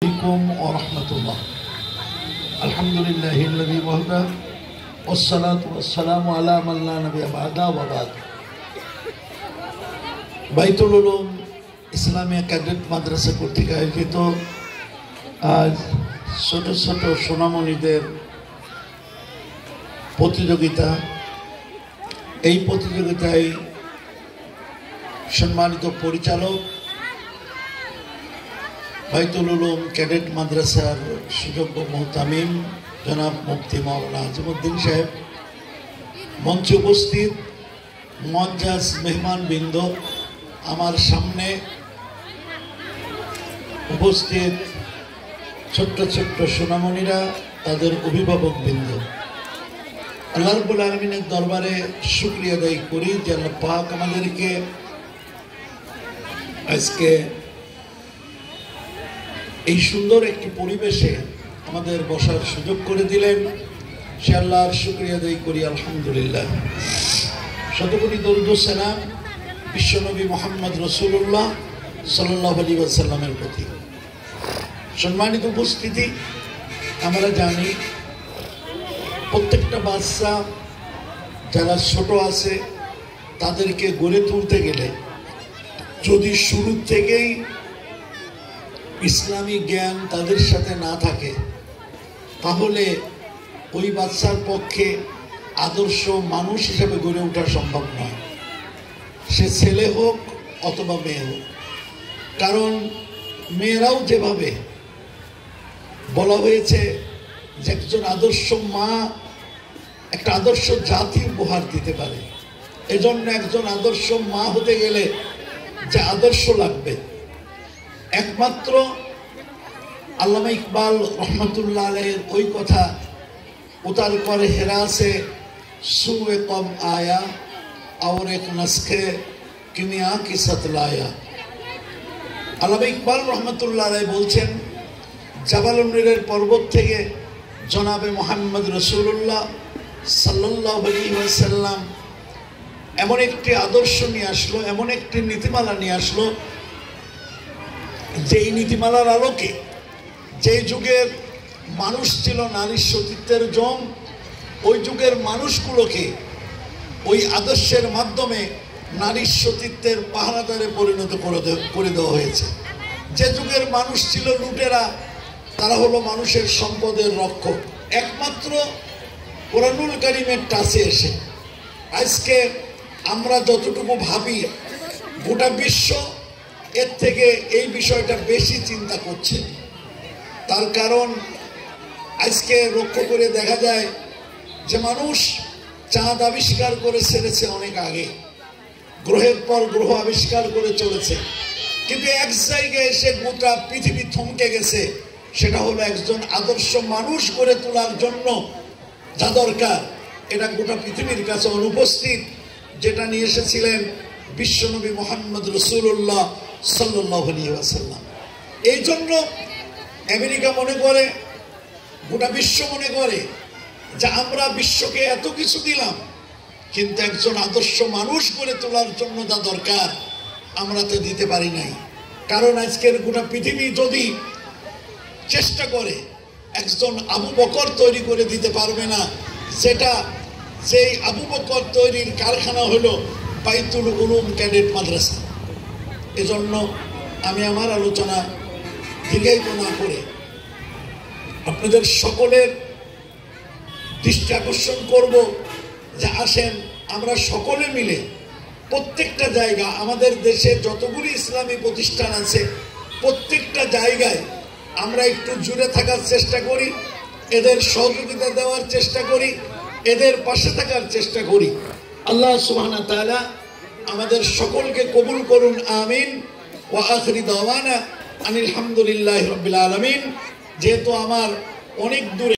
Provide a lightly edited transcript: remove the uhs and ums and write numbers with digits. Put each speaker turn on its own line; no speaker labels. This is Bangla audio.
عليكم ورحمة الله. الحمد لله الذي وحده والصلاة والسلام على من لا نبي بعده وبعد. বাইতুল উলুম ইসলামিয়া ক্যাডেট মাদ্রাসা কর্তৃক আয়োজিত আজ ছোট ছোট সোনামণিদের প্রতিযোগিতা। এই প্রতিযোগিতায় সম্মানিত পরিচালক বাইতুল উলুম ক্যাডেট মাদ্রাসার সুযোগ্য মুহতামিম জনাব মুফতি মাওলানা আজিমউদ্দিন সাহেব, মঞ্চে উপস্থিত মুআজ্জাজ মেহমানবৃন্দ, আমার সামনে উপস্থিত ছোট্ট ছোট্ট সোনামণিরা, তাদের অভিভাবকবৃন্দ, আল্লাহ রাব্বুল আলামিনের দরবারে শুকরিয়া আদায় করি যে আল্লাহ পাক আমাদেরকে আজকে এই সুন্দর একটি পরিবেশে আমাদের বসার সুযোগ করে দিলেন। সে আল্লাহর শুকরিয়া আদায় করি আলহামদুলিল্লাহ। শতকোটি দরুদ ও সালাম বিশ্বনবী মুহাম্মদ রাসূলুল্লাহ সাল্লাল্লাহু আলাইহি ওয়াসাল্লামের প্রতি। সম্মানিত উপস্থিতি, আমরা জানি প্রত্যেকটা বাচ্চা যারা ছোট আছে তাদেরকে গড়ে তুলতে গেলে যদি শুরু থেকেই ইসলামী জ্ঞান তাদের সাথে না থাকে, তাহলে ওই বাচ্চার পক্ষে আদর্শ মানুষ হিসেবে গড়ে ওঠা সম্ভব নয়, সে ছেলে হোক অথবা মেয়ে হোক। কারণ মেয়েরাও যেভাবে বলা হয়েছে যে একজন আদর্শ মা একটা আদর্শ জাতি উপহার দিতে পারে, এজন্য একজন আদর্শ মা হতে গেলে যে আদর্শ লাগবে, একমাত্র আল্লামা ইকবাল রহমতুল্লাহ আলাইহির ওই কথা উতার করে হেরা সে সুয়ে কম আয়া और एक नस्खे किमिया की सतलाया। আল্লামা ইকবাল রহমতুল্লাহ আলাইহি বলছেন, জাবালুন নূরের পর্বত থেকে জনাবে মুহাম্মদ রাসূলুল্লাহ সাল্লাল্লাহু আলাইহি ওয়াসাল্লাম এমন একটি আদর্শ নিয়ে আসলো, এমন একটি নীতিমালা নিয়ে আসলো, যেই নীতিমালার আলোকে যে যুগের মানুষ ছিল নারীর সতীত্বের জম, ওই যুগের মানুষগুলোকে ওই আদর্শের মাধ্যমে নারীর সতীত্বের পাহারাদারে পরিণত করে দেওয়া হয়েছে। যে যুগের মানুষ ছিল লুটেরা, তারা হলো মানুষের সম্পদের রক্ষক। একমাত্র কোরআনুল কারীমের টাচে এসে আজকে আমরা যতটুকু ভাবি, গোটা বিশ্ব এর থেকে এই বিষয়টা বেশি চিন্তা করছে। তার কারণ আজকে লক্ষ্য করে দেখা যায় যে মানুষ চাঁদ আবিষ্কার করে ছেড়েছে অনেক আগে, গ্রহের পর গ্রহ আবিষ্কার করে চলেছে, কিন্তু এক জায়গায় এসে গোটা পৃথিবী থমকে গেছে। সেটা হলো একজন আদর্শ মানুষ গড়ে তোলার জন্য যা দরকার, এটা গোটা পৃথিবীর কাছে অনুপস্থিত, যেটা নিয়ে এসেছিলেন বিশ্বনবী মুহাম্মদ রাসূলুল্লাহ সাল্লাল্লাহু আলাইহি ওয়াসাল্লাম। এই জন্য আমেরিকা মনে করে, গোটা বিশ্ব মনে করে যে আমরা বিশ্বকে এত কিছু দিলাম, কিন্তু একজন আদর্শ মানুষ গড়ে তোলার জন্য যা দরকার আমরা তো দিতে পারি নাই। কারণ আজকের গোটা পৃথিবী যদি চেষ্টা করে একজন আবু বকর তৈরি করে দিতে পারবে না, সেটা সেই আবু বকর তৈরির কারখানা হলো বাইতুল উলুম ক্যাডেট মাদ্রাসা। এজন্য আমি আমার আলোচনা দীর্ঘায়িত না করে আপনাদের সকলের দৃষ্টি আকর্ষণ করব যে আসেন আমরা সকলে মিলে প্রত্যেকটা জায়গা, আমাদের দেশে যতগুলি ইসলামী প্রতিষ্ঠান আছে প্রত্যেকটা জায়গায় আমরা একটু জুড়ে থাকার চেষ্টা করি, এদের সহযোগিতা দেওয়ার চেষ্টা করি, এদের পাশে থাকার চেষ্টা করি। আল্লাহ সুবহানাহু ওয়া তাআলা আমাদের সকলকে কবুল করুন, আমিন। ওয়া আখিরি দাওয়ানা আনিল হামদুলিল্লাহি রাব্বিল আলামিন। যেহেতু আমার অনেক দূরে